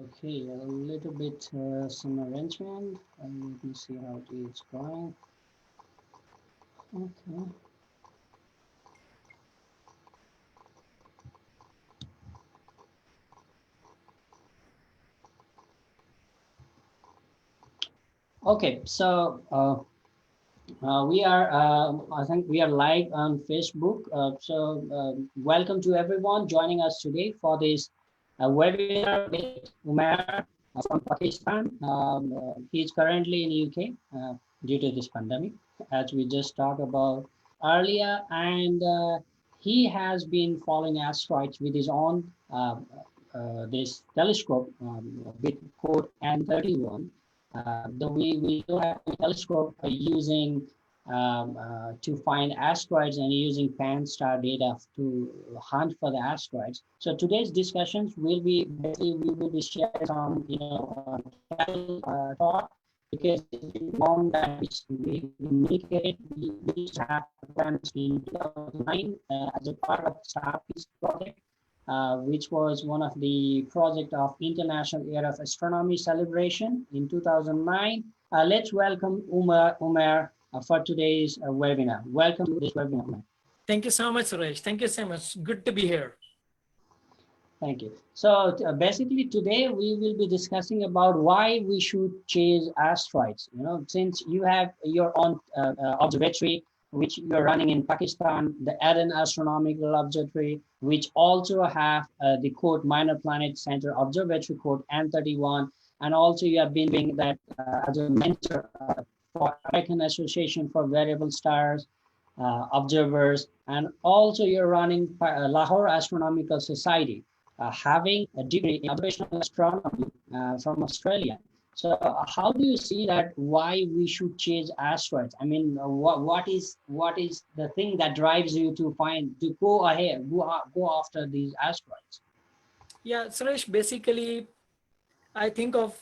Okay, a little bit some arrangement. Let me see how it is going. Okay. Okay, so we are, I think we are live on Facebook. Welcome to everyone joining us today for this webinar with Umair from Pakistan. He's currently in UK due to this pandemic, as we just talked about earlier, and he has been following asteroids with his own this telescope with code N31. We do have a telescope using to find asteroids and using pan-star data to hunt for the asteroids. So today's discussions will be basically we will be sharing some talk because long that we communicated we used to have plans in 2009 as a part of Star Peace project, which was one of the project of International Year of Astronomy celebration in 2009. Let's welcome Umar for today's webinar. Welcome to this webinar. Thank you so much, Suresh. Thank you so much. Good to be here. Thank you. So basically today we will be discussing about why we should chase asteroids. You know, since you have your own observatory, which you're running in Pakistan, the Eden Astronomical Observatory, which also have the code Minor Planet Center Observatory code M31. And also you have been doing that as a mentor for American Association for Variable Stars observers. And also you're running Lahore Astronomical Society, having a degree in observational astronomy from Australia. So how do you see that why we should chase asteroids? I mean, what is the thing that drives you to go ahead, go after these asteroids? Yeah, Suresh, basically, I think of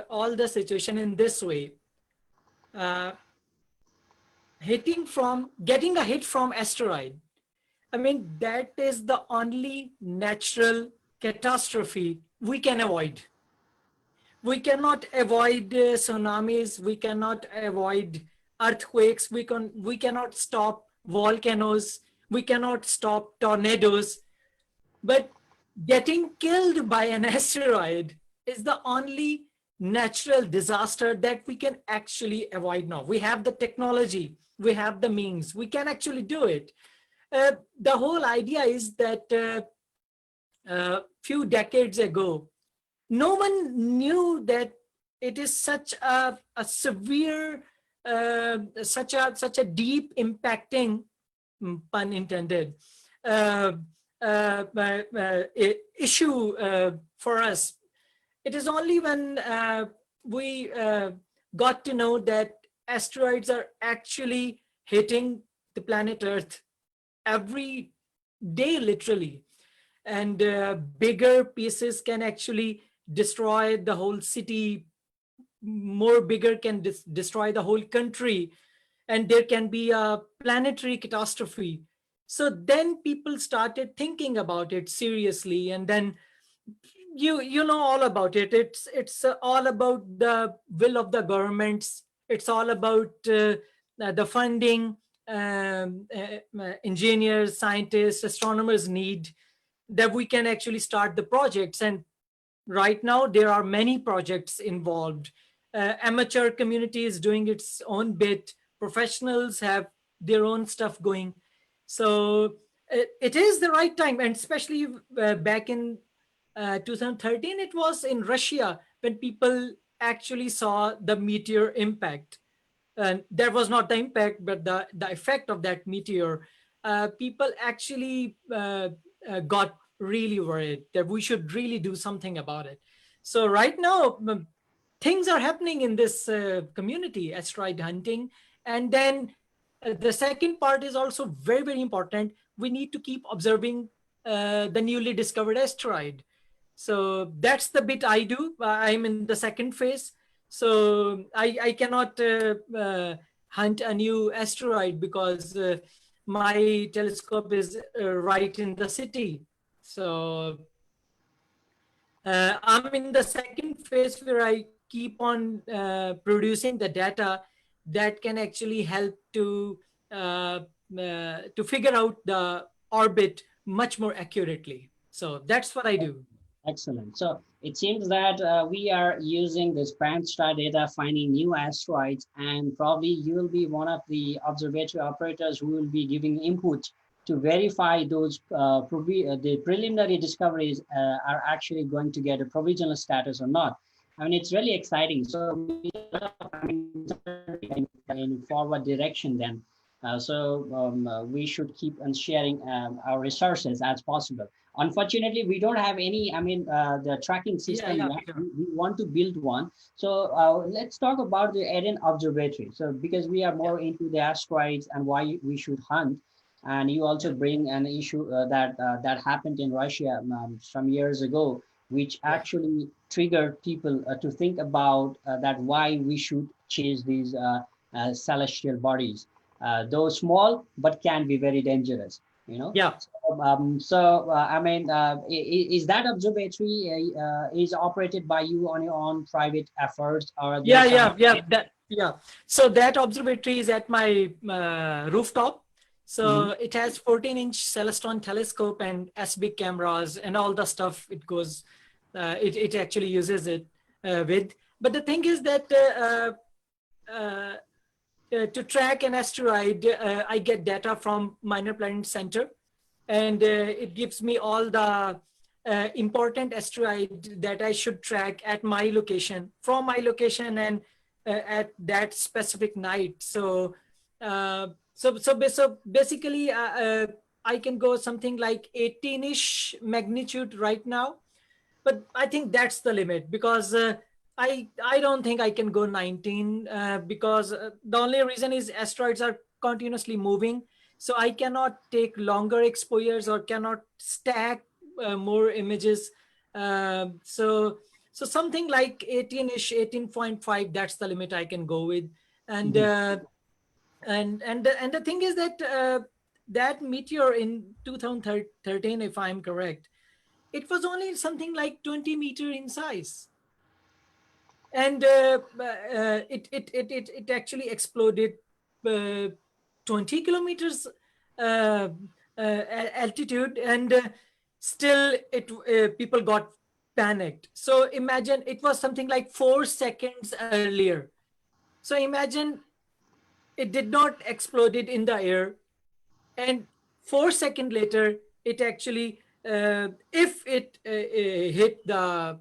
all the situation in this way. Getting a hit from asteroid, I mean, that is the only natural catastrophe we can avoid. We cannot avoid tsunamis. We cannot avoid earthquakes. We cannot stop volcanoes. We cannot stop tornadoes. But getting killed by an asteroid is the only natural disaster that we can actually avoid now. We have the technology. We have the means. We can actually do it. The whole idea is that few decades ago, no one knew that it is such a severe, such a deep impacting, pun intended, issue for us. It is only when we got to know that asteroids are actually hitting the planet Earth every day, literally, and bigger pieces can actually destroy the whole city. More bigger can destroy the whole country, and there can be a planetary catastrophe. So then people started thinking about it seriously, and then you know all about it. It's all about the will of the governments. It's all about the funding engineers, scientists, astronomers need, that we can actually start the projects. And right now there are many projects involved. Amateur community is doing its own bit. Professionals have their own stuff going. So it is the right time. And especially back in 2013, it was in Russia when people actually saw the meteor impact. And there was not the impact, but the effect of that meteor. People actually got really worried that we should really do something about it. So right now, things are happening in this community, asteroid hunting. And then the second part is also very, very important. We need to keep observing the newly discovered asteroid. So that's the bit I do. I'm in the second phase. So I cannot hunt a new asteroid because my telescope is right in the city. So I'm in the second phase where I keep on producing the data that can actually help to figure out the orbit much more accurately. So that's what I do. Excellent. So it seems that we are using this pan-star data, finding new asteroids, and probably you will be one of the observatory operators who will be giving input to verify those the preliminary discoveries are actually going to get a provisional status or not. I mean, it's really exciting. So we in forward direction then. We should keep on sharing our resources as possible. Unfortunately, we don't have any, I mean, the tracking Yeah, system yeah, yet. Peter. We want to build one. So let's talk about the Eden Observatory. So because we are Yeah, more into the asteroids and why we should hunt, and you also yeah, bring an issue that happened in Russia some years ago, which yeah, actually triggered people to think about that why we should chase these celestial bodies. Though small, but can be very dangerous, you know. yeah, I mean, is that observatory is operated by you on your own private efforts, or yeah, there's some? yeah, yeah. Yeah. So that observatory is at my rooftop. Mhm. So it has 14-inch Celestron telescope and SB cameras and all the stuff it goes, it actually uses it with. But the thing is that to track an asteroid, I get data from Minor Planet Center, and it gives me all the important asteroid that I should track at my location, from my location, and at that specific night. So basically, I can go something like 18-ish magnitude right now, but I think that's the limit, because I don't think I can go 19, because the only reason is asteroids are continuously moving, so I cannot take longer exposures or cannot stack more images. So something like 18-ish, 18.5, that's the limit I can go with. And Mhm. and the thing is that that meteor in 2013, if I'm correct, it was only something like 20-meter in size, and it actually exploded uh, 20 kilometers uh, altitude, and still it people got panicked. So imagine it was something like 4 seconds earlier. So imagine it did not exploded in the air, and 4 seconds later it actually if it hit the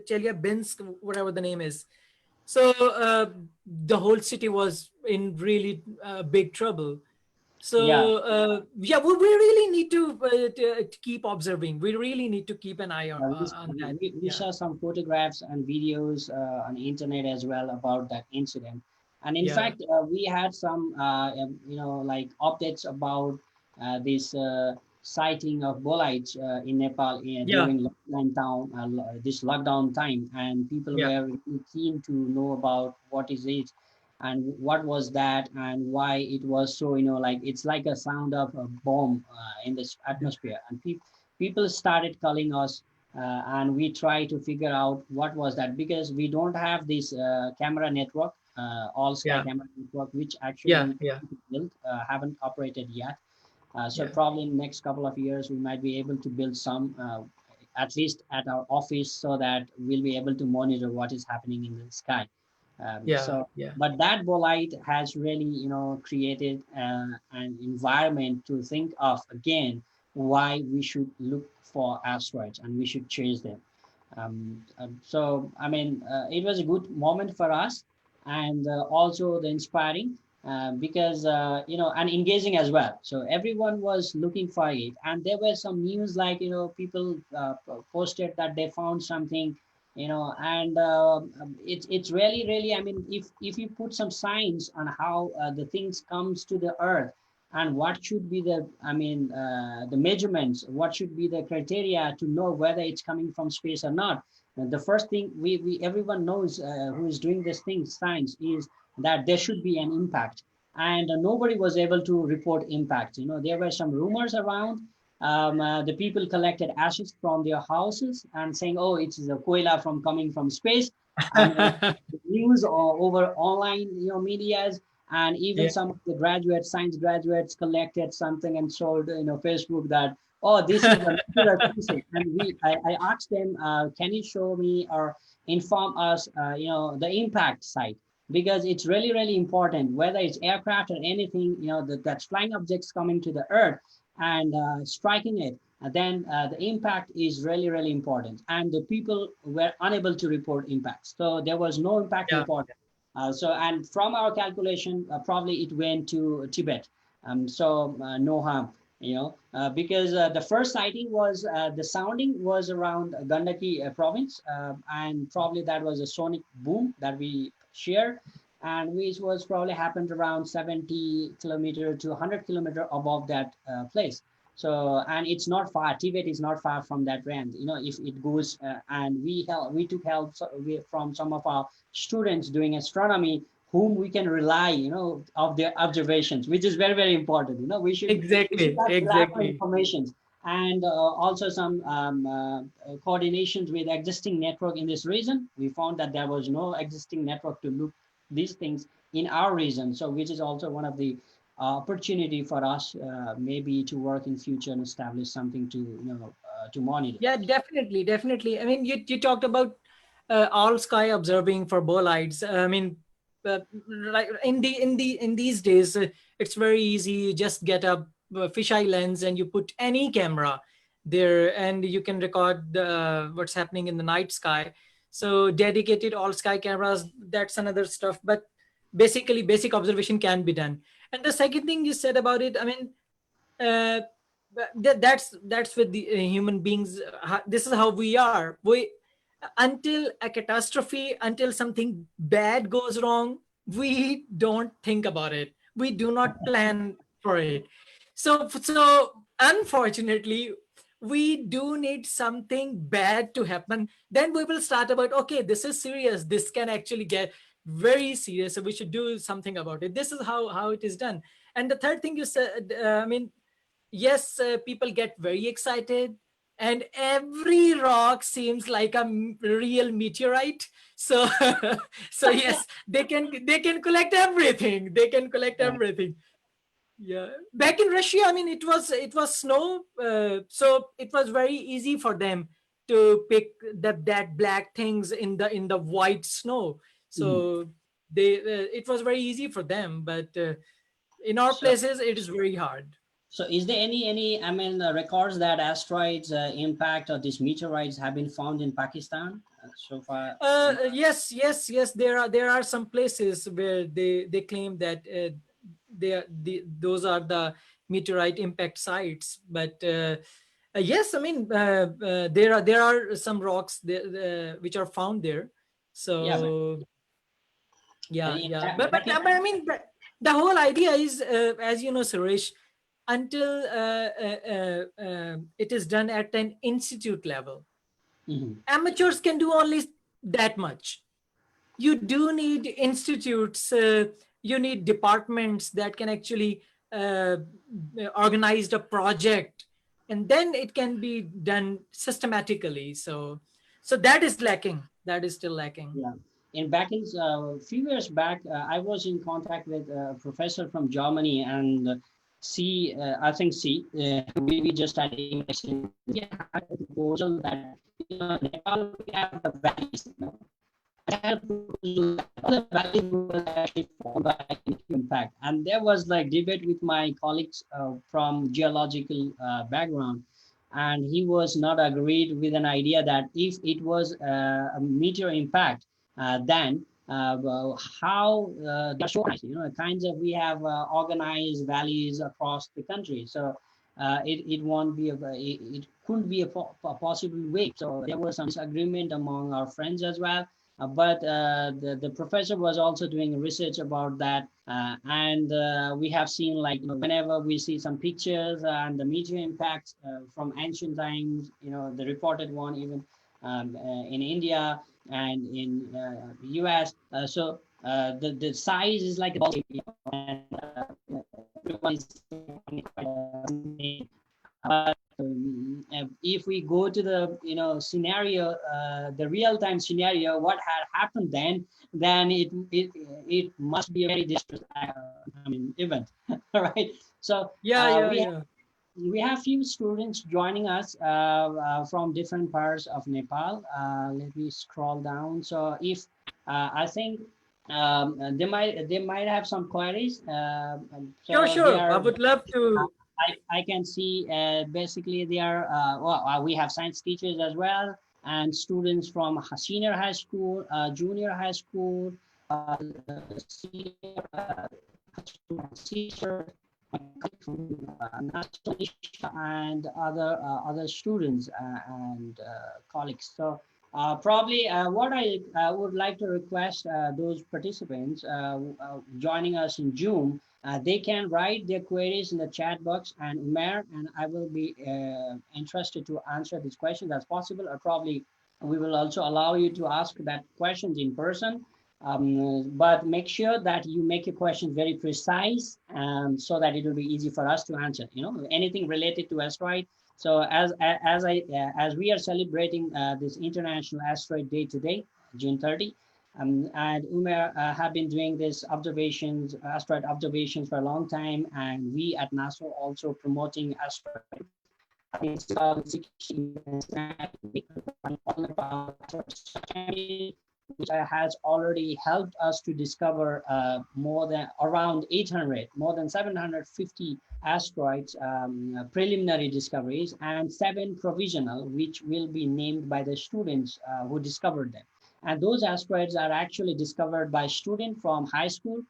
Chelyabinsk, whatever the name is, so the whole city was in really big trouble. Yeah, So yeah, we really need to keep observing. We really need to keep an eye on that. we Yeah, saw some photographs and videos on the internet as well about that incident. And in yeah, fact, we had some, like updates about this sighting of bolides in Nepal yeah, during this lockdown time. And people yeah, were really keen to know about what is it and what was that and why it was so, like it's like a sound of a bomb in this atmosphere. And people started calling us and we try to figure out what was that because we don't have this camera network, all sky yeah, camera network, which actually yeah, we yeah, built, haven't operated yet. So yeah, probably in the next couple of years, we might be able to build some, at least at our office, so that we'll be able to monitor what is happening in the sky. yeah, So, yeah, but that bolide has really, created an environment to think of again why we should look for asteroids and we should chase them. I mean, it was a good moment for us and also the inspiring because, and engaging as well. So everyone was looking for it. And there were some news like, people posted that they found something, and it's really, really, I mean, if you put some signs on how the things comes to the earth, and what should be the, I mean, the measurements, what should be the criteria to know whether it's coming from space or not. And the first thing we everyone knows who is doing this thing, science, is that there should be an impact. And nobody was able to report impact. There were some rumors around, The people collected ashes from their houses and saying, "Oh, it's the koila from coming from space," and the news or over online, medias, and even Yeah, some of the graduates, science graduates, collected something and showed, Facebook that, "Oh, this is a natural physics." And I asked them, "Can you show me or inform us, the impact side?" Because it's really, really important, whether it's aircraft or anything, that's flying objects coming to the Earth and striking it, then the impact is really, really important. And the people were unable to report impacts. So there was no impact yeah, reported. And from our calculation, probably it went to Tibet. No harm, because the first sighting was, the sounding was around Gandaki province, and probably that was a sonic boom that we shared, and which was probably happened around 70 kilometer to 100 kilometer above that place. So, and it's not far. Tibet is not far from that range. If it goes, and we took help from some of our students doing astronomy, whom we can rely, of their observations, which is very, very important. We should exactly, have reliable exactly. information, and also some coordinations with existing network in this region. We found that there was no existing network to look these things in our region, so which is also one of the opportunity for us, maybe to work in future and establish something to, to monitor. Yeah, definitely, definitely. I mean, you talked about all sky observing for bolides. I mean, like in these days, it's very easy. You just get a fisheye lens and you put any camera there, and you can record what's happening in the night sky. So dedicated all sky cameras, that's another stuff. But basically, basic observation can be done. And the second thing you said about it, I mean, uh, that's with the human beings. This is how we are. We, until a catastrophe, until something bad goes wrong, we don't think about it. We do not plan for it. So unfortunately, we do need something bad to happen. Then we will start about, okay, this is serious. This can actually get very serious. So we should do something about it. This is how it is done. And the third thing you said, I mean, yes, people get very excited, and every rock seems like a real meteorite. So so yes, they can collect everything. They can collect Yeah. everything. Yeah, back in Russia, I mean, it was snow, so it was very easy for them to pick that black things in the white snow. Mhm. So they it was very easy for them, but in our So, places it is very hard. so is there any, I mean, records that asteroids impact or these meteorites have been found in Pakistan so far? Yes, yes, yes. There are some places where they claim that those are the meteorite impact sites. But yes, I mean, there are some rocks there, which are found there. Yeah, but So yeah, yeah. But back in. I mean, the whole idea is, as you know, Suresh, until it is done at an institute level, Mhm. amateurs can do only that much. You do need institutes, you need departments that can actually uh, organize the project, and then it can be done systematically. So that is lacking, that is still lacking. Yeah. In back in a few years back, I was in contact with a professor from Germany, and I think we just had a proposal that, Nepal, we have the valleys, I had a proposal that all the valleys were actually formed by impact, and there was like debate with my colleagues from geological background, and he was not agreed with an idea that if it was a meteor impact, then well, how they are so organized, kinds of we have organized valleys across the country, so it won't be it couldn't be a possible way. So there was some disagreement among our friends as well, but the professor was also doing research about that, and we have seen, like, whenever we see some pictures and the meteor impacts from ancient times, the reported one even in India and in US. The size is like a ball, and everyone is but if we go to the scenario, the real-time scenario, what had happened then it must be a very distressing event. All right. So Yeah, yeah, yeah. we have few students joining us from different parts of Nepal. Let me scroll down. So if I think they might have some queries. Sure, So they sure. I are. would love to. I can see basically they are. We have science teachers as well, and students from senior high school, junior high school, senior teacher, from NASO and other students and colleagues. So probably what I would like to request those participants joining us in June, they can write their queries in the chat box, and Umair and I will be interested to answer these questions as possible, or probably we will also allow you to ask that questions in person. But make sure that you make your questions very precise, so that it will be easy for us to answer. Anything related to asteroid. So as we are celebrating this International Asteroid Day today, June 30, and Umer have been doing this asteroid observations for a long time, and we at NASO also promoting asteroid. Installed 16 all about which has already helped us to discover more than around 800, more than 750 asteroids, preliminary discoveries, and 7 provisional, which will be named by the students who discovered them. And those asteroids are actually discovered by students from high school,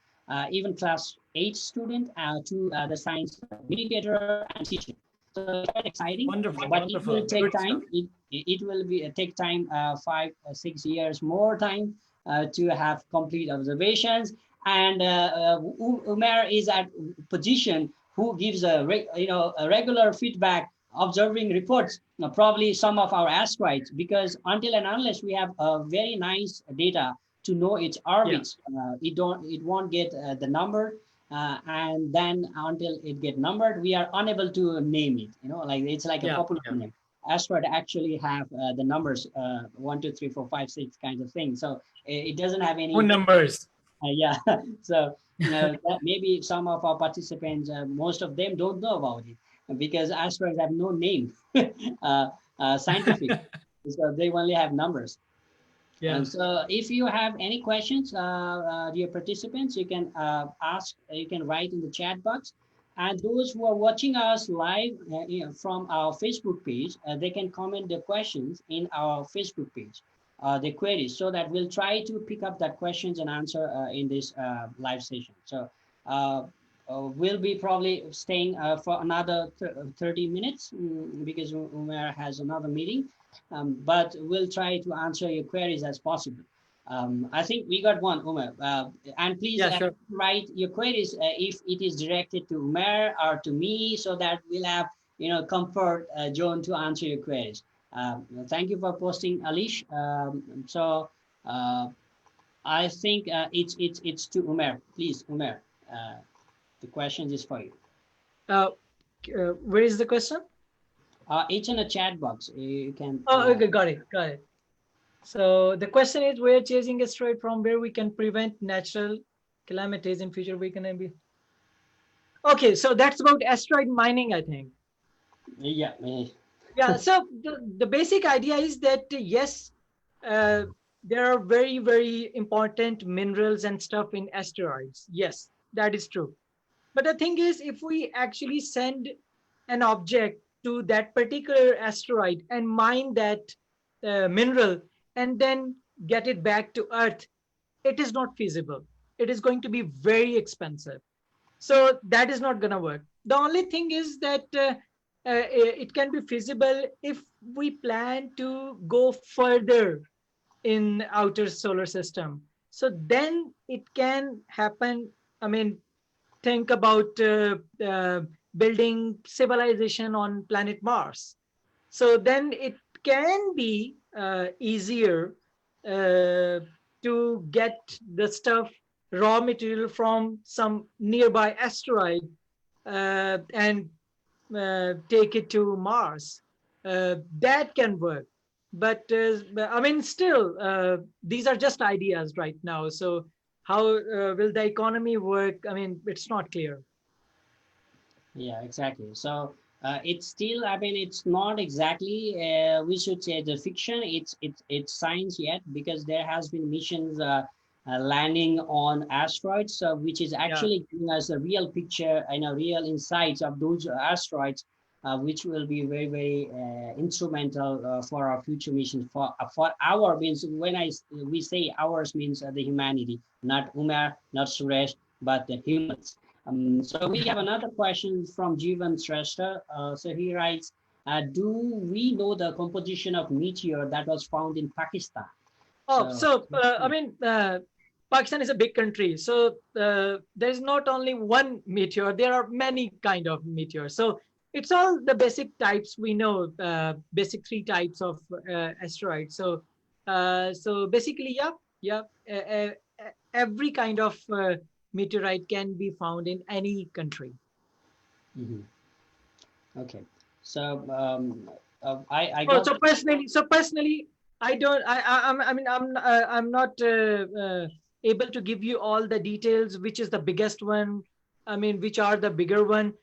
even class 8 student, to the science communicator and teacher. So it's quite exciting, Wonderful, but it wonderful. will take Good stuff. time. It will take time, 5 6 years more time to have complete observations. And Umer is at position who gives a regular feedback, observing reports, probably some of our asteroids, because until and unless we have very nice data to know its Yeah, orbits, it won't get the number, and then until it get numbered, we are unable to name it. Like it's like a yeah, popular yeah. name. Asteroid actually have the numbers 1, 2, 3, 4, 5, 6 kinds of thing. So it doesn't have Phone any. numbers. Yeah. So that maybe some of our participants, most of them don't know about it, because asteroids have no name, uh, scientific. So they only have numbers. Yeah. So if you have any questions, dear participants, you can ask, you can write in the chat box. And those who are watching us live from our Facebook page, they can comment their questions in our Facebook page, the queries, so that we'll try to pick up that questions and answer in this live session. So we'll be probably staying for another 30 minutes, because Umer has another meeting. But we'll try to answer your queries as possible. I think we got one, Umer. And please Yeah, sure. write your queries if it is directed to Umer or to me, so that we'll have comfort Joan to answer your queries. Thank you for posting, Alish. So I think it's to Umer. Please, Umer, the question is for you. Uh, where is the question? It's in a chat box. You can. Oh, okay, got it, got it. So the question is, we're chasing asteroid from where we can prevent natural calamities in future. We can be. Okay, so that's about asteroid mining, I think. Yeah. Yeah. So the basic idea is that yes, uh, there are very, very important minerals and stuff in asteroids. Yes, that is true. But the thing is, if we actually send an object to that particular asteroid and mine that mineral and then get it back to Earth, it is not feasible. It is going to be very expensive. So that is not going to work. The only thing is that it can be feasible if we plan to go further in outer solar system. So then it can happen. I mean, think about building civilization on planet Mars. So then it can be easier uh, to get the stuff, raw material from some nearby asteroid and take it to Mars. that can work. But I mean, still, these are just ideas right now. So how will the economy work? I mean, it's not clear. Yeah, exactly. So it's still, I mean, it's not exactly, we should say the fiction. It's science yet, because there has been missions landing on asteroids, which is Yeah. actually giving us a real picture and a real insights of those asteroids, which will be very, very instrumental for our future missions. For our means, we say ours means the humanity, not Umar, not Suresh, but the humans. So we have another question from Jivan Shrestha. So he writes, do we know the composition of meteor that was found in Pakistan? Oh, So, so I mean, Pakistan is a big country, so there is not only one meteor. There are many kind of meteors. So it's all the basic types we know. Basic three types of asteroids. So basically, yeah, yeah. Every kind of meteorite can be found in any country. mhm. Okay. So I Oh, got. so personally, I don't. I mean, I'm not able to give you all the details. Which is the biggest one? I mean, which are the bigger one?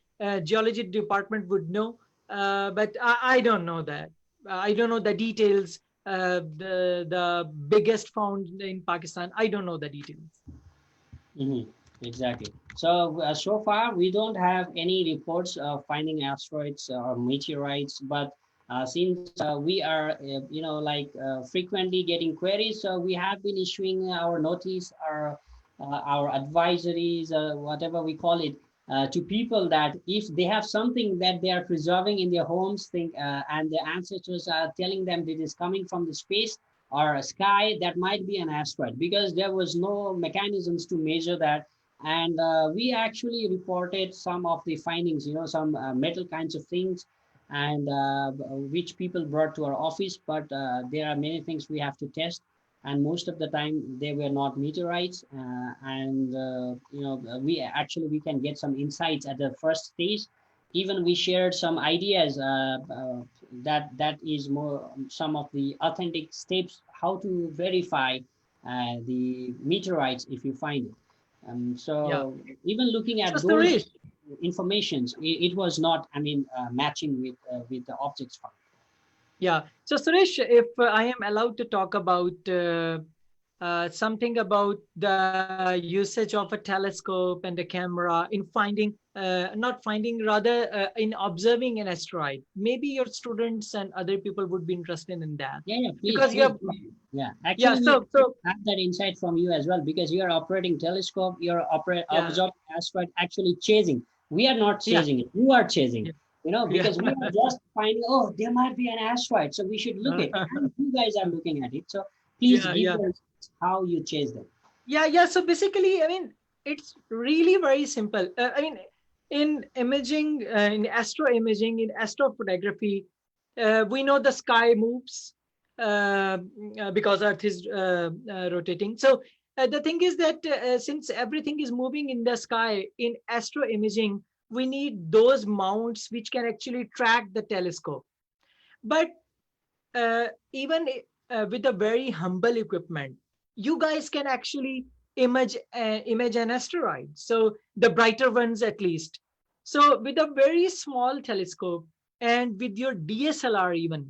Geology department would know, but I don't know that. I don't know the details. The biggest found in Pakistan. I don't know the details. Mhm, exactly. So so far we don't have any reports of finding asteroids or meteorites, but since we are frequently getting queries, so we have been issuing our notice, our advisories, whatever we call it, to people, that if they have something that they are preserving in their homes, and the ancestors are telling them that it is coming from the space or a sky, that might be an asteroid, because there was no mechanisms to measure that. And we actually reported some of the findings, some metal kinds of things, and which people brought to our office. But there are many things we have to test, and most of the time they were not meteorites. And we can get some insights at the first stage. Even we shared some ideas, that is more some of the authentic steps how to verify the meteorites if you find it. Yeah. So even looking So at those Suresh, informations, it was not, I mean, matching with the objects found. yeah. So Suresh, if I am allowed to talk about something about the usage of a telescope and a camera in finding, not finding, rather in observing an asteroid. Maybe your students and other people would be interested in that Yeah, yeah, please, because you please. have, Yeah, yeah. actually, we So have that insight from you as well, because you are operating telescope, you're yeah, observing asteroid, actually chasing. We are not yeah, chasing it. You are chasing. yeah, Because we are just finding, oh, there might be an asteroid, so we should look yeah, at it, and you guys are looking at it. So please yeah, give yeah. your insights how you chase them. Yeah. So basically, I mean, it's really very simple. I mean, in imaging, in astro imaging, in astrophotography, we know the sky moves because Earth is rotating. So the thing is that since everything is moving in the sky in astro imaging, we need those mounts which can actually track the telescope. But even with a very humble equipment, you guys can actually image an asteroid. So the brighter ones, at least. So with a very small telescope and with your DSLR, even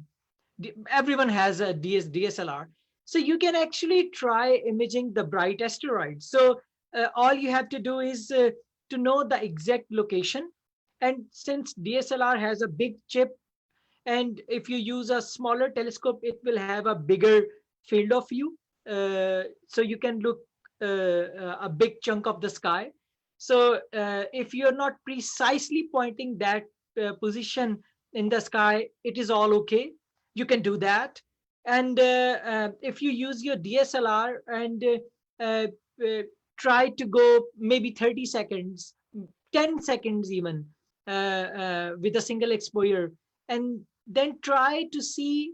everyone has a DSLR. So you can actually try imaging the bright asteroids. So all you have to do is to know the exact location. And since DSLR has a big chip, and if you use a smaller telescope, it will have a bigger field of view, so you can look a big chunk of the sky. So if you're not precisely pointing that position in the sky, it is all okay, you can do that. And if you use your DSLR and uh, uh, try to go maybe 30 seconds, 10 seconds even, with a single exposure, and then try to see,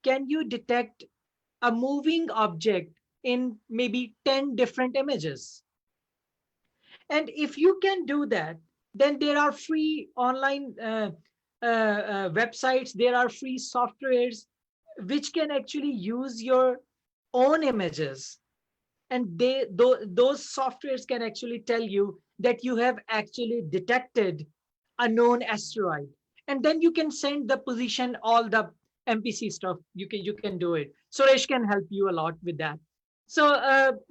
can you detect a moving object in maybe 10 different images. And if you can do that, then there are free online websites, there are free softwares which can actually use your own images, and those softwares can actually tell you that you have actually detected a known asteroid, and then you can send the position, all the mpc stuff. You can do it. Suresh can help you a lot with that. So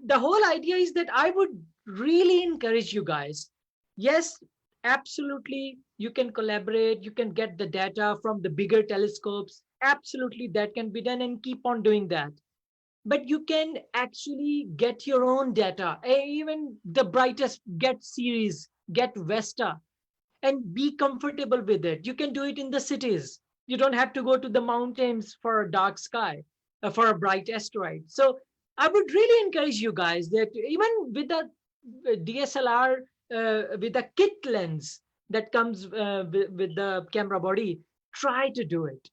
the whole idea is that I would really encourage you guys. Yes, absolutely, you can collaborate, you can get the data from the bigger telescopes, absolutely that can be done, and keep on doing that. But you can actually get your own data. Even the brightest, get series, get vesta, and be comfortable with it. You can do it in the cities. You don't have to go to the mountains for a dark sky, for a bright asteroid. So I would really encourage you guys that even with the DSLR, with a kit lens that comes with the camera body, try to do it.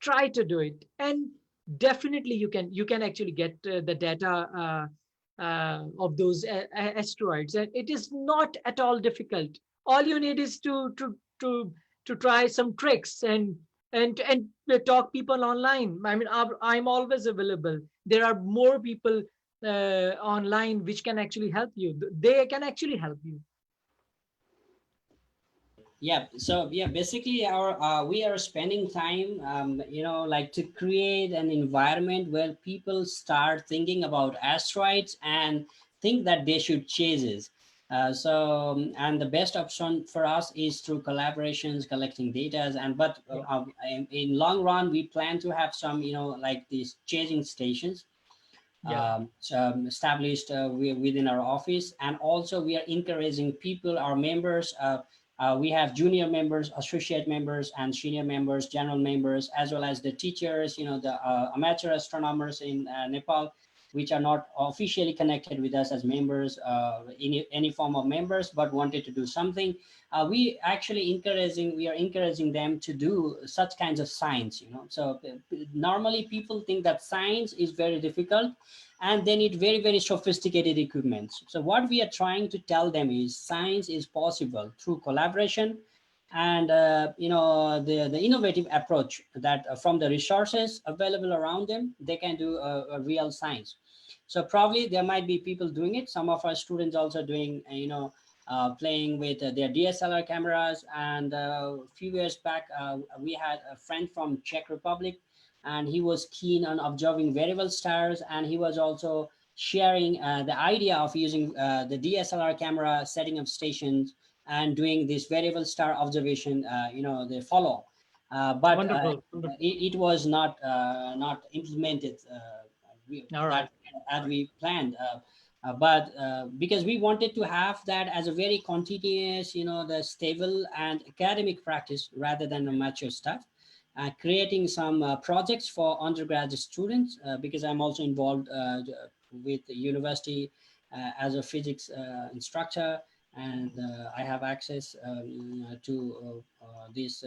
Try to do it, and definitely you can actually get the data of those asteroids, and it is not at all difficult. All you need is to try some tricks, and talk people online. I mean, I'm always available. There are more people online which can actually help you. They can actually help you. Yeah, so yeah, basically our we are spending time, like to create an environment where people start thinking about asteroids and think that they should chase it. And the best option for us is through collaborations, collecting data, and but Yeah, in long run we plan to have some, like these chasing stations yeah. established within our office. And also we are encouraging people, our members. We have junior members, associate members, and senior members, general members, as well as the teachers, the amateur astronomers in Nepal, which are not officially connected with us as members, in any form of members, but wanted to do something. We are encouraging them to do such kinds of science. So normally people think that science is very difficult, and they need very, very sophisticated equipment. So what we are trying to tell them is science is possible through collaboration, and the innovative approach that from the resources available around them, they can do a real science. So probably there might be people doing it. Some of our students also doing playing with their DSLR cameras. And a few years back, we had a friend from Czech Republic, and he was keen on observing variable stars, and he was also sharing the idea of using the DSLR camera, setting up stations, and doing this variable star observation, the follow. But Wonderful, wonderful. it was not implemented All right. that as we planned. But because we wanted to have that as a very continuous, the stable and academic practice rather than amateur stuff. Creating some projects for undergraduate students, because I'm also involved with the university as a physics instructor, and I have access to these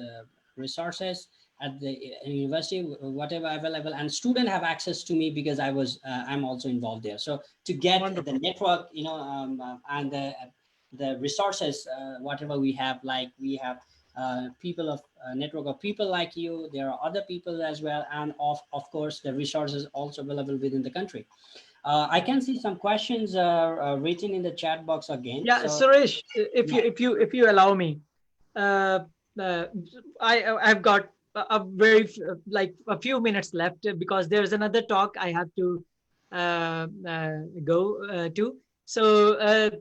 resources at the university, whatever available, and students have access to me because I'm also involved there. So to get the Wonderful. network, and the resources, whatever we have, like we have people of network of people like you, there are other people as well, and of course the resources also available within the country. I can see some questions written in the chat box again, Yeah, so Suresh, if you yeah. allow me, uh, uh, I've got a very like a few minutes left, because there's another talk I have to go to. So uh,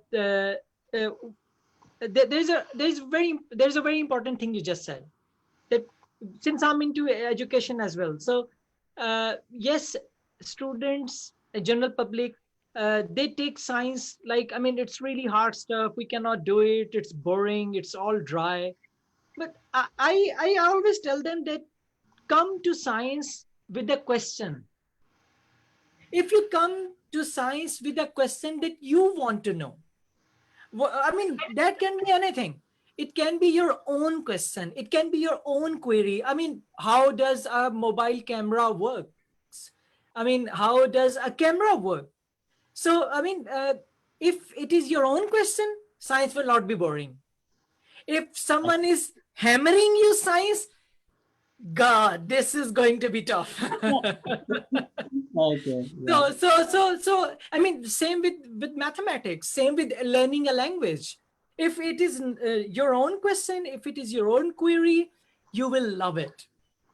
there's a very important thing you just said, that since I'm into education as well. So yes, students, general public, they take science like, I mean, it's really hard stuff. We cannot do it. It's boring. It's all dry. But I always tell them that come to science with a question. If you come to science with a question that you want to know, I mean, that can be anything. It can be your own question. It can be your own query. I mean, how does a mobile camera works? I mean, how does a camera work? So, I mean, if it is your own question, science will not be boring. If someone is hammering you science, God, this is going to be tough. Okay. Yeah. So I mean, same with mathematics, same with learning a language. If it is your own question, if it is your own query, you will love it.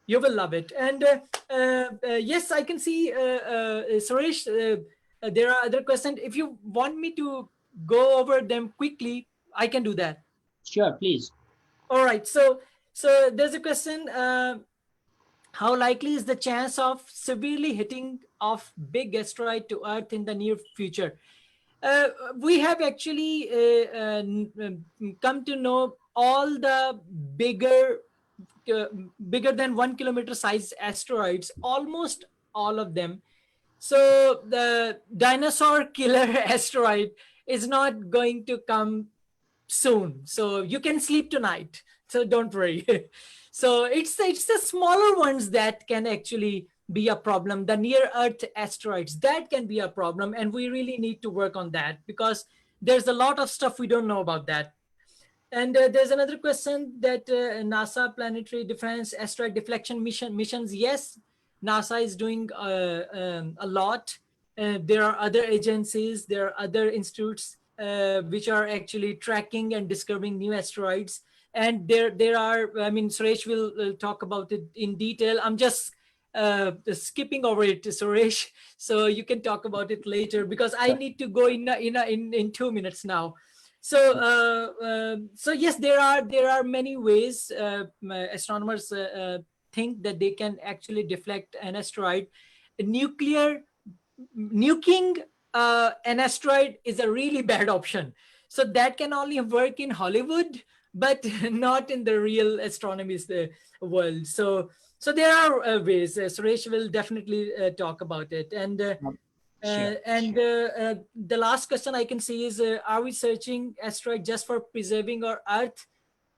You will love it. And yes, I can see Suresh, there are other questions. If you want me to go over them quickly, I can do that. Sure. Please. All right. So there's a question. How likely is the chance of severely hitting of big asteroid to Earth in the near future? Uh, we have actually come to know all the bigger, uh, bigger than 1 kilometer size asteroids, almost all of them. So the dinosaur killer asteroid is not going to come soon. So you can sleep tonight. So don't worry. So it's the smaller ones that can actually be a problem. The near Earth asteroids, that can be a problem, and we really need to work on that because there's a lot of stuff we don't know about that. And there's another question that NASA planetary defense asteroid deflection missions. Yes, NASA is doing a lot. There are other agencies, there are other institutes which are actually tracking and discovering new asteroids. And there are, I mean, Suresh will talk about it in detail. I'm just skipping over it, Suresh, so you can talk about it later because I Sure. need to go in 2 minutes now. So yes, there are many ways astronomers think that they can actually deflect an asteroid. Nuclear nuking an asteroid is a really bad option. So that can only work in Hollywood, but not in the real astronomy world. So there are ways. Suresh will definitely talk about it. And Sure. the last question I can see is: Are we searching asteroid just for preserving our Earth,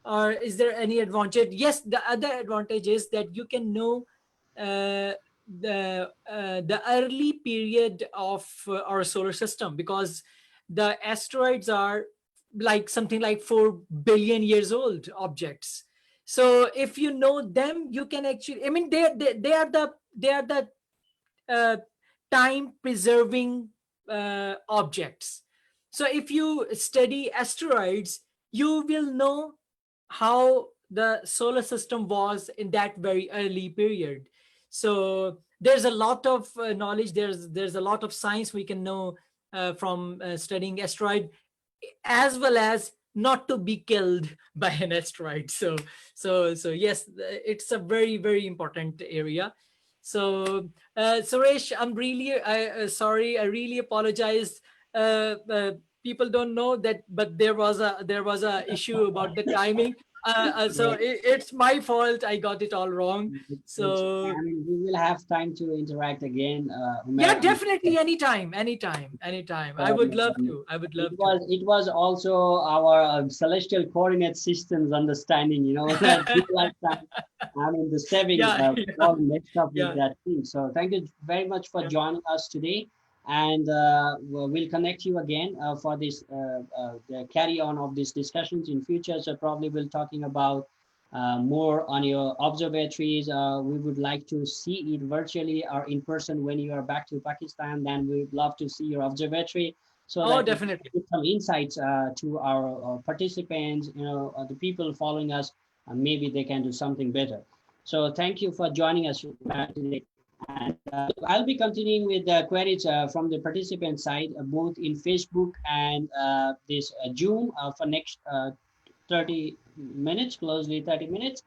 or is there any advantage? Yes, the other advantage is that you can know uh, the early period of our solar system, because the asteroids are like something like 4 billion years old objects. So if you know them, you can actually, I mean, they are the uh, time preserving objects. So if you study asteroids, you will know how the solar system was in that very early period. So there's a lot of knowledge, there's a lot of science we can know from studying asteroid, as well as not to be killed by an asteroid. So yes, it's a very, very important area. So Suresh, I'm really sorry, I really apologize. People don't know that, but there was a issue about the timing. So Yeah. it's my fault, I got it all wrong. It's, So I mean, we will have time to interact again, yeah, Umair. definitely, anytime, I would love to, I would It love to. was also our celestial coordinate systems understanding, that people like that. I mean, the saving Yeah. all mixed up with Yeah. that thing. So thank you very much for Yeah. joining us today, and we'll connect you again for this the carry on of these discussions in future. So probably we'll talking about more on your observatories. We would like to see it virtually or in person when you are back to Pakistan. Then we'd love to see your observatory so Oh, that we can definitely. give some insights to our participants, the people following us, and maybe they can do something better. So thank you for joining us today. And I'll be continuing with the queries from the participant side, both in Facebook and this Zoom for next 30 minutes, closely 30 minutes.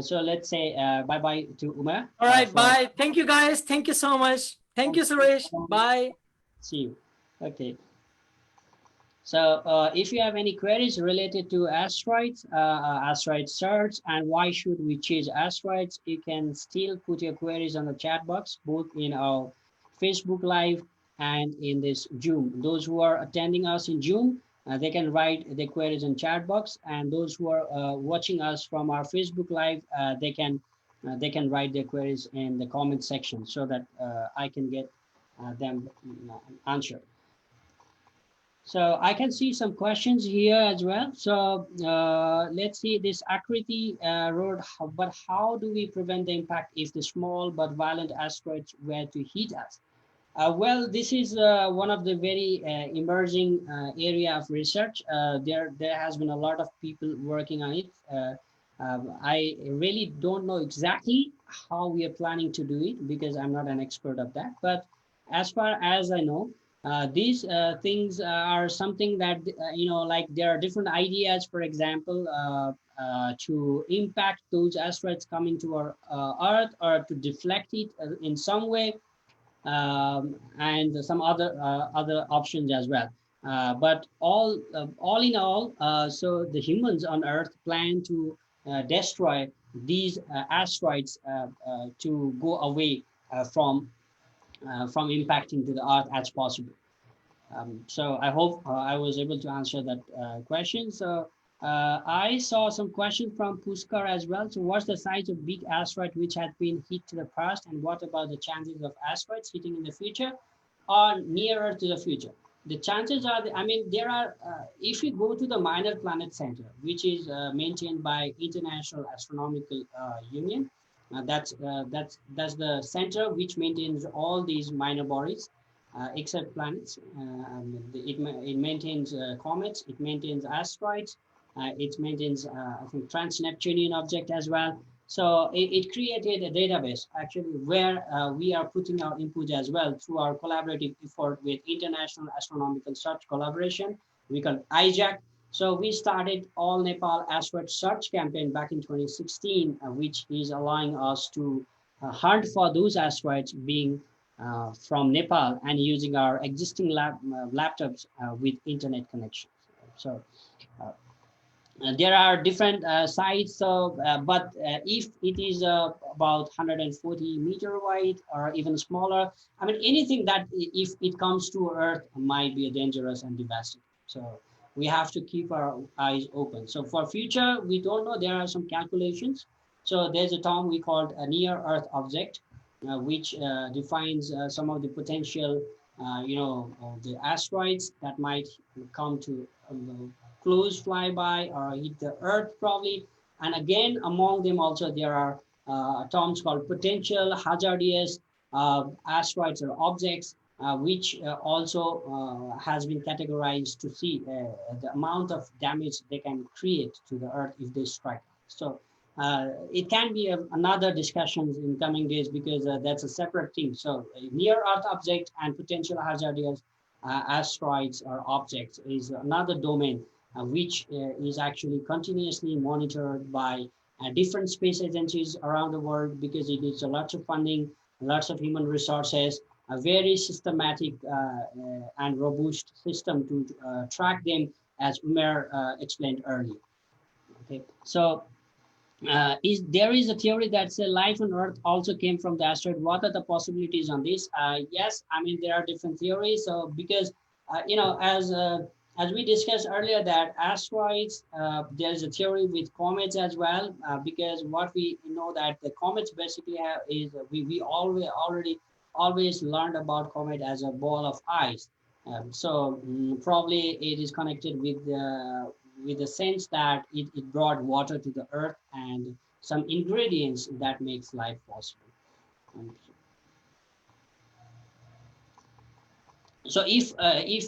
So let's say bye-bye to Umar All right, for bye. Thank you, guys. Thank you so much. Thank you, Suresh. Bye. see you. Okay. So if you have any queries related to asteroids, asteroid search, and why should we chase asteroids, you can still put your queries on the chat box, both in our Facebook Live and in this Zoom. Those who are attending us in Zoom, they can write their queries in chat box, and those who are watching us from our Facebook Live, they can write their queries in the comment section so that I can get them answered. So I can see some questions here as well. So let's see this Akriti road, but how do we prevent the impact if the small but violent asteroids were to hit us? Well, this is one of the very emerging area of research. There has been a lot of people working on it. I really don't know exactly how we are planning to do it because I'm not an expert of that. But as far as I know, these things are something that like there are different ideas. For example, to impact those asteroids coming to our Earth or to deflect it in some way, and some other options as well. But all in all, so the humans on Earth plan to destroy these asteroids to go away from impacting to the Earth as possible. So I hope I was able to answer that question. So I saw some questions from Puskar as well. So what's the size of big asteroid which had been hit to the past, and what about the chances of asteroids hitting in the future or nearer to the future? The chances are, I mean, there are, if you go to the Minor Planet Center, which is maintained by International Astronomical Union, that's the center which maintains all these minor bodies except planets. It maintains comets, it maintains asteroids, it maintains, I think, trans-Neptunian object as well. So it created a database actually where we are putting our input as well through our collaborative effort with International Astronomical Search Collaboration. We call IJAC. So we started All Nepal Asteroid Search Campaign back in 2016, which is allowing us to hunt for those asteroids being from Nepal and using our existing laptops with internet connections. So uh, there are different sites, so but if it is about 140-meter wide or even smaller, I mean anything that if it comes to Earth might be dangerous and devastating. So we have to keep our eyes open. So for future, we don't know. There are some calculations. So there's a term we called a near Earth object, which defines some of the potential, the asteroids that might come to close flyby or hit the Earth probably. And again, among them also there are terms called potential hazardous asteroids or objects, which also has been categorized to see the amount of damage they can create to the Earth if they strike. So it can be another discussion in coming days because that's a separate thing. So near Earth object and potential hazardous asteroids or objects is another domain which is actually continuously monitored by different space agencies around the world because it needs a lot of funding, lots of human resources, a very systematic and robust system to track them, as Umer explained earlier. Okay, so there is a theory that say life on Earth also came from the asteroid. What are the possibilities on this? Yes, I mean there are different theories. So because as we discussed earlier, that asteroids, there is a theory with comets as well. Because what we know that the comets basically have is we always learned about comet as a ball of ice. So probably it is connected with the sense that it brought water to the Earth and some ingredients that makes life possible. So if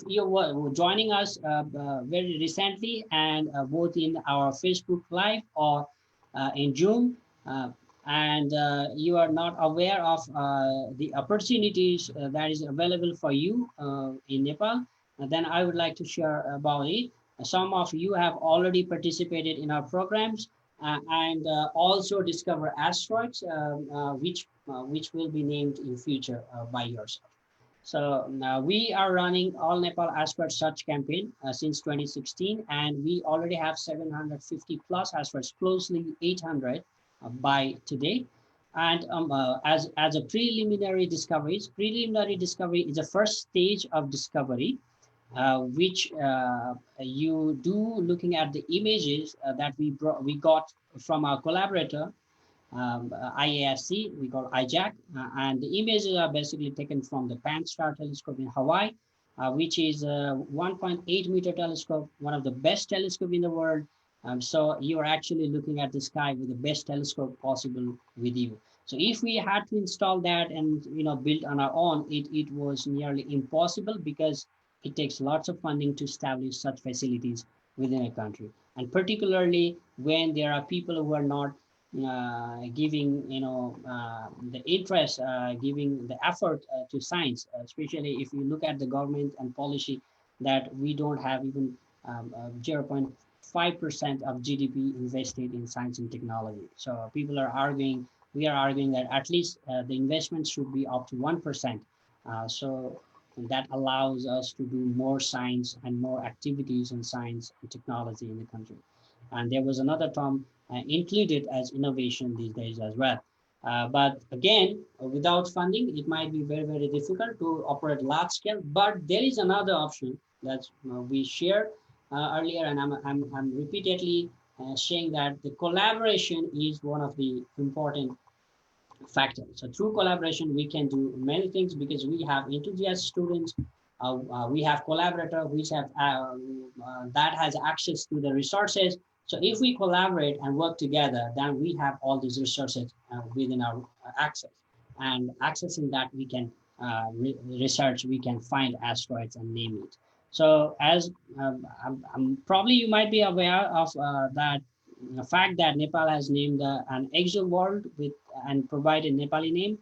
you were joining us very recently and both in our Facebook Live or in Zoom, and you are not aware of the opportunities that is available for you in Nepal, then I would like to share about it. Some of you have already participated in our programs and also discover asteroids, which will be named in future by yourself. So we are running All Nepal Asteroid Search Campaign since 2016, and we already have 750 plus asteroids, closely 800 by today. And as a preliminary discovery is the first stage of discovery, which you do looking at the images that we got from our collaborator IASC, we call IJAC, and the images are basically taken from the Pan Star Telescope in Hawaii. which is a 1.8 meter telescope, one of the best telescope in the world. So you are actually looking at the sky with the best telescope possible with you. So if we had to install that and build on our own, it was nearly impossible because it takes lots of funding to establish such facilities within a country, and particularly when there are people who are not giving the interest, giving the effort to science, especially if you look at the government and policy that we don't have even 0.5% of GDP invested in science and technology. So people are arguing, we are arguing that at least the investment should be up to 1%. So that allows us to do more science and more activities in science and technology in the country. And there was another term included as innovation these days as well. But again, without funding, it might be very, very difficult to operate large scale. But there is another option that we shared earlier, and I'm repeatedly saying that the collaboration is one of the important factor. So through collaboration, we can do many things because we have enthusiast students, we have collaborator which have that has access to the resources. So if we collaborate and work together, then we have all these resources within our access. And accessing that, we can research, we can find asteroids and name it. So as probably you might be aware of that the fact that Nepal has named an exo world with and provided Nepali name.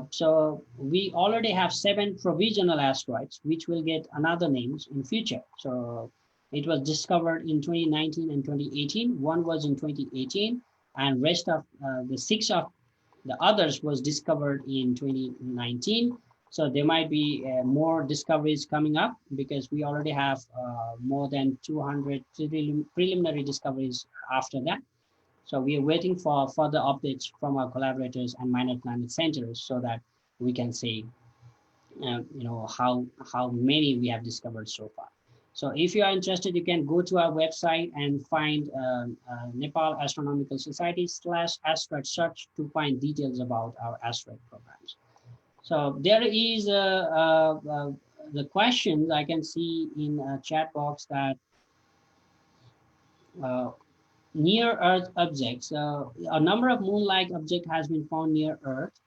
So we already have 7 provisional asteroids, which will get another names in future. So it was discovered in 2019 and 2018. One was in 2018, and rest of the 6 of the others was discovered in 2019. So there might be more discoveries coming up because we already have more than 200 preliminary discoveries after that. So we are waiting for further updates from our collaborators and minor planet centers so that we can say, how many we have discovered so far. So if you are interested, you can go to our website and find Nepal Astronomical Society /asteroid search to find details about our asteroid programs. So there is the questions I can see in a chat box that near Earth objects. A number of moon-like object has been found near Earth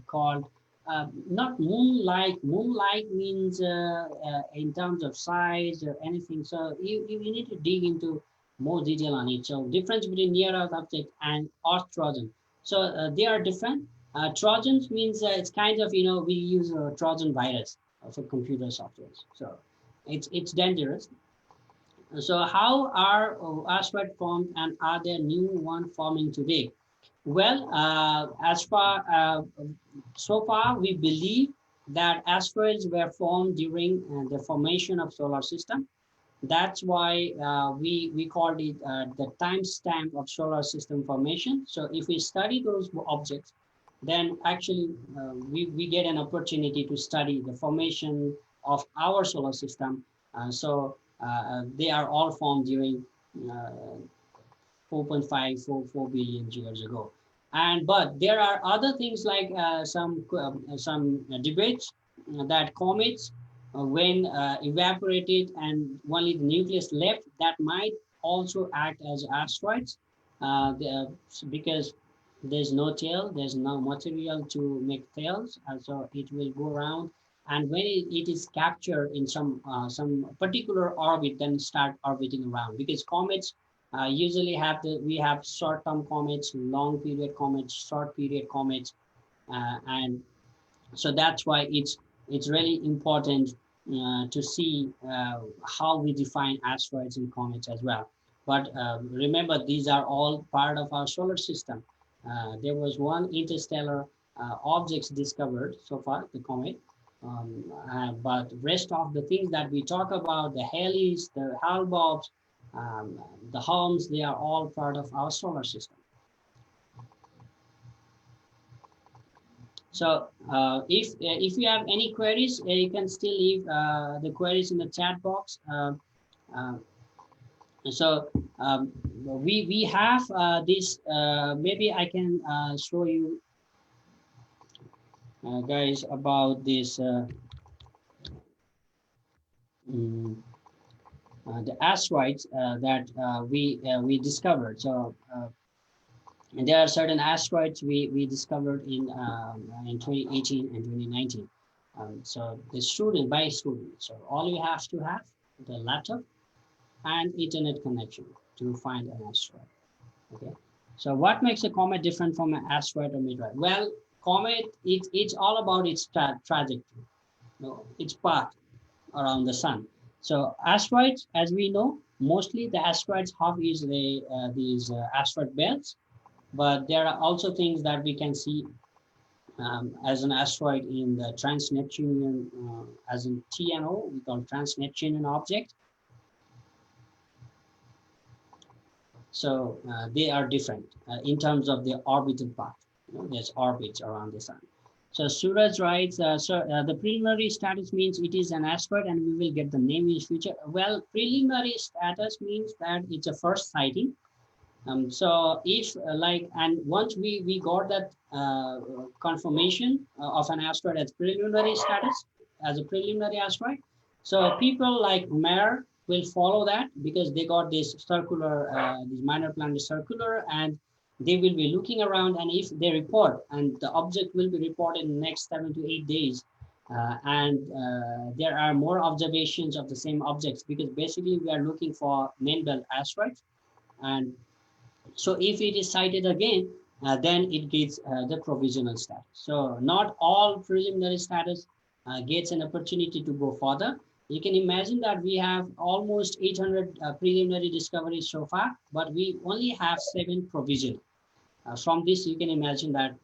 called not moon-like. Moon-like means in terms of size or anything. So you need to dig into more detail on it. So difference between near Earth object and Earth Trojan. So they are different. Trojans means it's kind of, we use a Trojan virus for computer software. So it's dangerous. So how are asteroids formed, and are there new one forming today? Well, so far we believe that asteroids were formed during the formation of solar system. That's why we called it the timestamp of solar system formation. So if we study those objects, then actually we get an opportunity to study the formation of our solar system. So they are all formed during 4.544 billion years ago. But there are other things like some debates that comets, when evaporated and only the nucleus left, that might also act as asteroids because there's no tail, there's no material to make tails, so it will go around. And when it is captured in some particular orbit, then start orbiting around, because comets usually we have short-term comets, long period comets, short period comets, and so that's why it's really important to see how we define asteroids and comets as well. But remember, these are all part of our solar system. There was one interstellar objects discovered so far, the comet, but rest of the things that we talk about, the Halleys, the Hale-Bops, the Holmes, they are all part of our solar system. So if you have any queries, you can still leave the queries in the chat box. So we have this, maybe I can show you guys about this mm, the asteroids that we discovered. So and there are certain asteroids we discovered in 2018 and 2019. So the student by student. So all you have to have the laptop and internet connection to find an asteroid. Okay. So what makes a comet different from an asteroid or meteorite? Well, comet it's all about its trajectory, its path around the sun. So asteroids, as we know, mostly the asteroids hub is these asteroid belts, but there are also things that we can see as an asteroid in the trans-Neptunian, as in TNO, we call trans-Neptunian object. So they are different in terms of the orbital path. There's orbits around the sun. So Suraj writes, the preliminary status means it is an asteroid and we will get the name in future. Well, preliminary status means that it's a first sighting. So if and once we got that confirmation of an asteroid as preliminary status, as a preliminary asteroid, so people like Umair will follow that because they got this circular, this minor planet circular, and they will be looking around, and if they report, and the object will be reported in the next 7 to 8 days, and there are more observations of the same objects, because basically we are looking for main belt asteroids. And so if it is cited again, then it gets the provisional status. So not all preliminary status gets an opportunity to go further. You can imagine that we have almost 800 preliminary discoveries so far, but we only have 7 provisional. From this, you can imagine that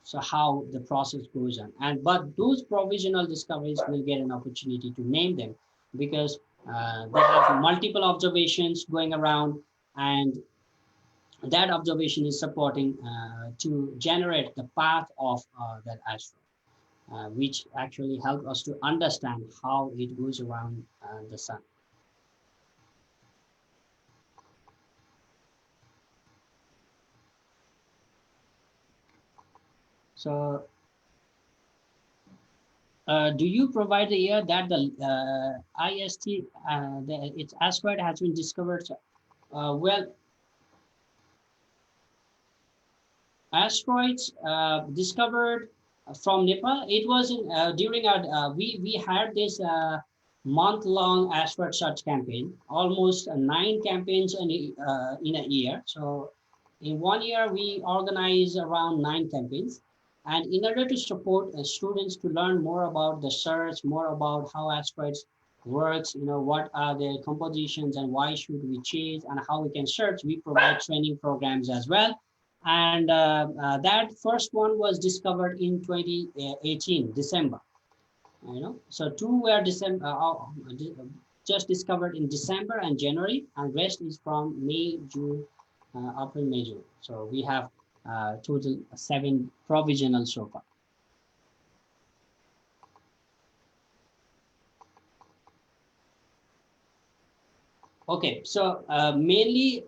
so how the process goes on. But those provisional discoveries will get an opportunity to name them, because they have multiple observations going around, and that observation is supporting to generate the path of that asteroid, which actually help us to understand how it goes around the sun. So do you provide the year that the IST, its asteroid has been discovered? Well, asteroids discovered from Nepal. It was in during our we had this month-long asteroid search campaign, almost 9 campaigns in a year. So in 1 year we organize around 9 campaigns, and in order to support students to learn more about the search, more about how asteroids works, what are their compositions and why should we chase and how we can search, we provide training programs as well. And that first one was discovered in 2018 December. So 2 were December, just discovered in December and January, and rest is from May, June, April, May, June. So we have total 7 provisional so far. Okay, so mainly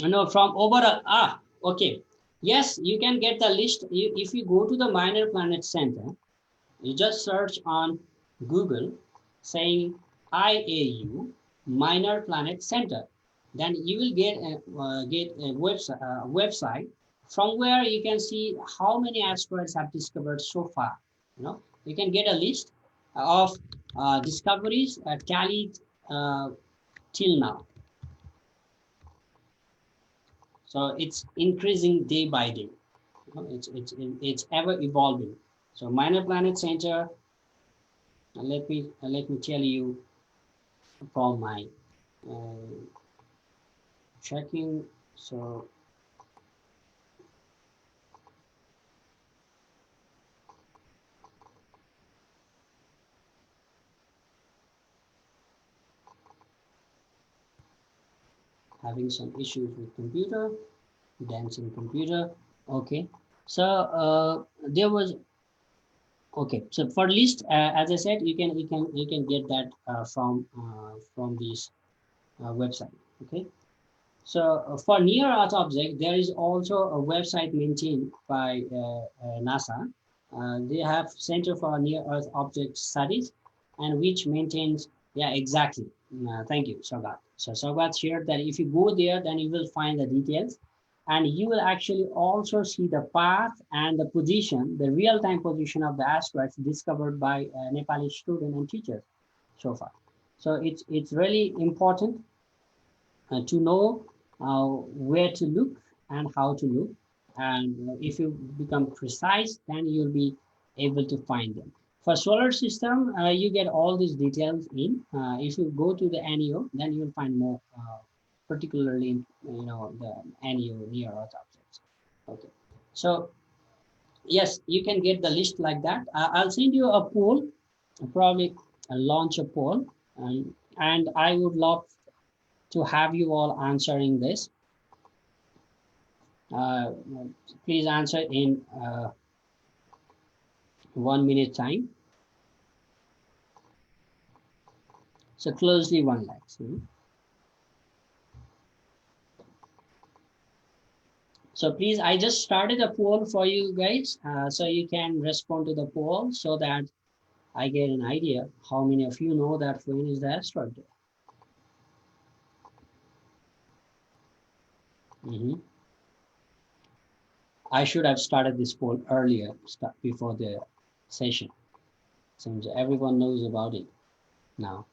from overall, okay, yes, you can get the list. If you go to the Minor Planet Center, you just search on Google saying IAU Minor Planet Center, then you will get a website from where you can see how many asteroids have discovered so far. You can get a list of discoveries tallied till now. So it's increasing day by day. It's ever evolving. So Minor Planet Center. Let me tell you from my checking. So having some issues with computer, dancing computer. Okay, so there was. Okay, so for list, as I said, you can get that from this website. Okay, so for near Earth object, there is also a website maintained by NASA. They have Center for Near Earth Object Studies, and which maintains, yeah, exactly. Thank you, Sagat. So Sagat shared that if you go there, then you will find the details, and you will actually also see the path and the position, the real-time position of the asteroids discovered by Nepali students and teachers so far. So it's really important to know where to look and how to look. And if you become precise, then you'll be able to find them. For solar system, you get all these details in. If you go to the NEO, then you'll find more, particularly, the NEO, near Earth objects. Okay. So yes, you can get the list like that. I'll send you a poll, probably launch a poll, and I would love to have you all answering this. Uh, Please answer in 1 minute time. So closely one likes. So please, I just started a poll for you guys, so you can respond to the poll so that I get an idea how many of you know that when is the asteroid day. I should have started this poll earlier, before the session, since everyone knows about it now.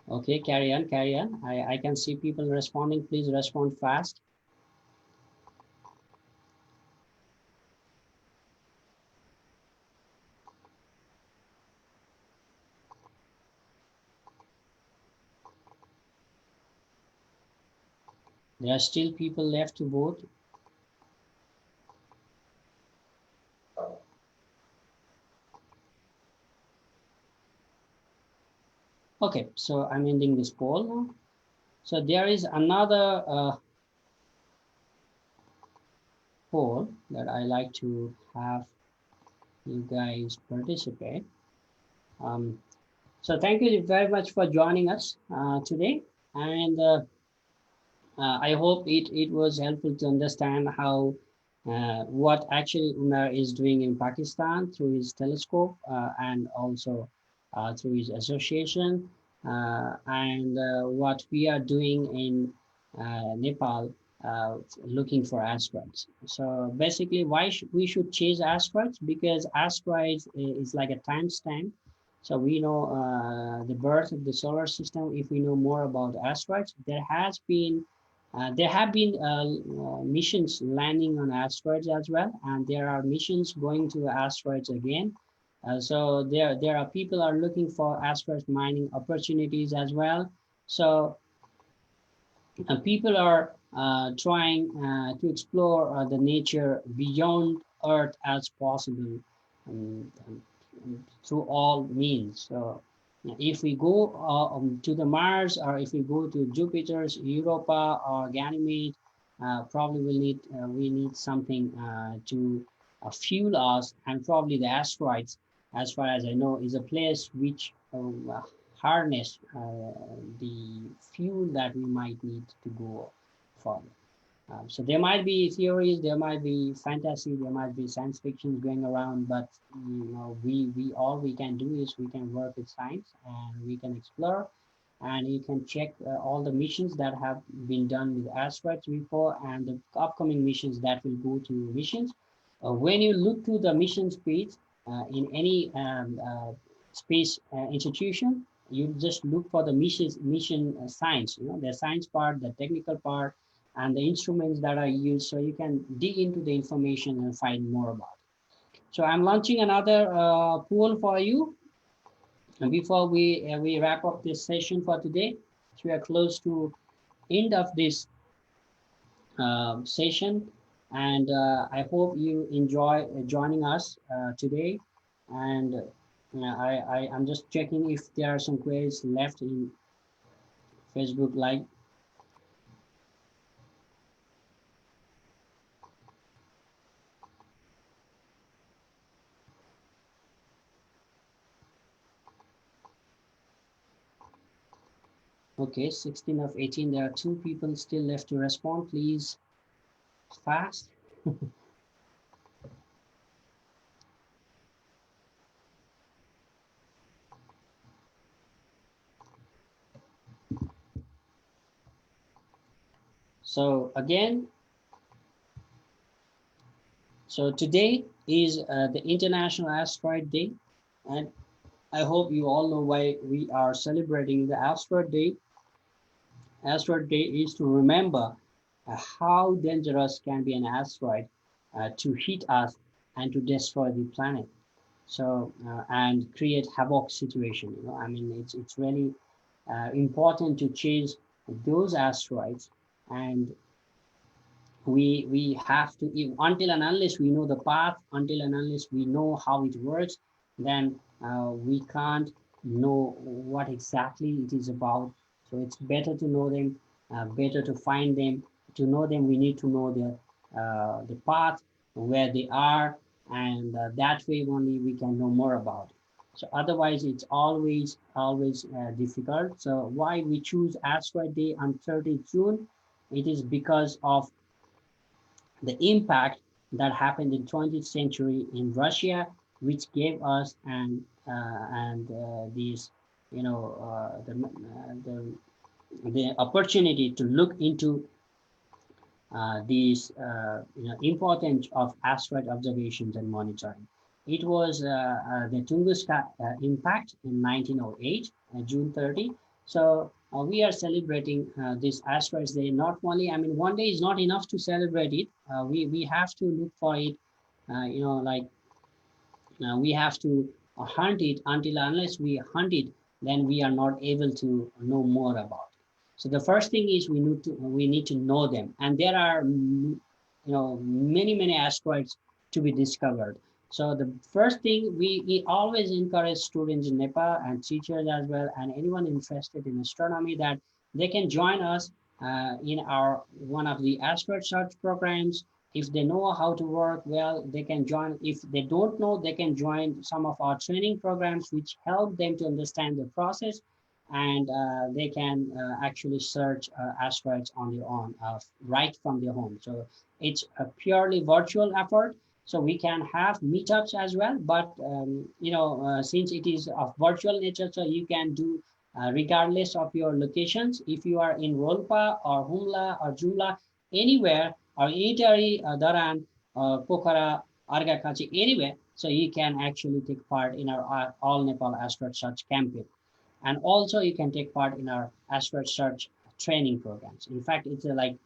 Okay, carry on, carry on. I can see people responding. Please respond fast. There are still people left to vote. Okay, so I'm ending this poll now. So there is another poll that I like to have you guys participate. So thank you very much for joining us today. And I hope it was helpful to understand how what actually Umar is doing in Pakistan through his telescope, and also through his association, and what we are doing in Nepal, looking for asteroids. So basically, why we should chase asteroids? Because asteroids is like a timestamp. So we know the birth of the solar system. If we know more about asteroids, there have been missions landing on asteroids as well, and there are missions going to asteroids again. So there are people are looking for asteroid mining opportunities as well. So people are trying to explore the nature beyond Earth as possible, through all means. So if we go to the Mars, or if we go to Jupiter's Europa or Ganymede, probably we need something to fuel us, and probably the asteroids, as far as I know, is a place which harness the fuel that we might need to go further. So there might be theories, there might be fantasy, there might be science fiction going around, but we all we can do is we can work with science, and we can explore, and you can check all the missions that have been done with asteroids before, and the upcoming missions that will go to missions. When you look to the missions page in any space institution, you just look for the mission science, the science part, the technical part, and the instruments that are used, so you can dig into the information and find more about it. So I'm launching another poll for you, and before we wrap up this session for today. So we are close to end of this session, and I hope you enjoy joining us today. And I'm just checking if there are some queries left in Facebook Live. Okay, 16 of 18. There are 2 people still left to respond. Please fast. So again, so today is the International Asteroid Day, and I hope you all know why we are celebrating the Asteroid Day. Asteroid Day is to remember how dangerous can be an asteroid to hit us and to destroy the planet. So and create havoc situation. I mean, it's really important to chase those asteroids, and we have to, until and unless we know the path, until and unless we know how it works, then we can't know what exactly it is about. So it's better to know them, better to find them. To know them, we need to know the path, where they are, and that way only we can know more about it. So otherwise it's always difficult. So why we choose Asteroid Day on 30th June? It is because of the impact that happened in 20th century in Russia, which gave us these, the opportunity to look into these importance of asteroid observations and monitoring. It was the Tunguska impact in 1908, June 30. So we are celebrating this Asteroids Day. Not only, I mean, one day is not enough to celebrate it. We have to look for it, we have to hunt it. Until unless we hunt it, then we are not able to know more about it. So the first thing is we need to know them, and there are many asteroids to be discovered. So the first thing, we always encourage students in Nepal and teachers as well, and anyone interested in astronomy, that they can join us in our one of the asteroid search programs. If they know how to work well, they can join. If they don't know, they can join some of our training programs, which help them to understand the process, and they can actually search asteroids on their own, right from their home. So it's a purely virtual effort. So we can have meetups as well, but since it is of virtual nature, so you can do regardless of your locations. If you are in Rolpa or Humla or Jumla, anywhere, or Itari, Daran, Pokhara, Argakachi, anywhere, so you can actually take part in our All Nepal Asteroid Search campaign. And also you can take part in our asteroid search training programs. In fact, it's like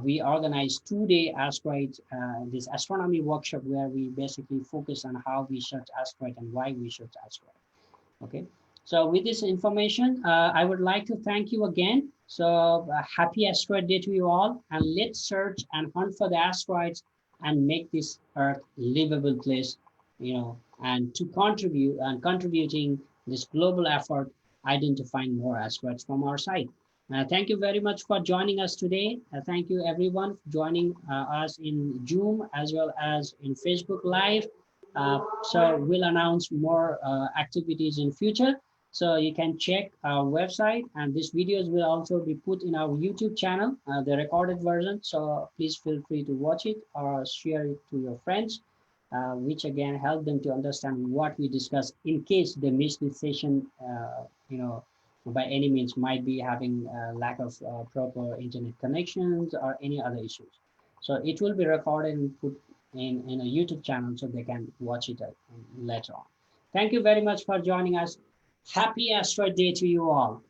we organize 2-day asteroids, this astronomy workshop, where we basically focus on how we search asteroid and why we search asteroid. Okay, so with this information, I would like to thank you again. So happy Asteroid Day to you all, and let's search and hunt for the asteroids and make this Earth livable place, and to contributing this global effort, identifying more asteroids from our side. Thank you very much for joining us today. Thank you everyone for joining us in Zoom as well as in Facebook Live. So we'll announce more activities in future. So you can check our website, and these videos will also be put in our YouTube channel, the recorded version. So please feel free to watch it or share it to your friends, which again help them to understand what we discuss, in case they miss this session, by any means, might be having a lack of proper internet connections or any other issues. So it will be recorded and put in a YouTube channel, so they can watch it later on. Thank you very much for joining us. Happy Asteroid Day to you all.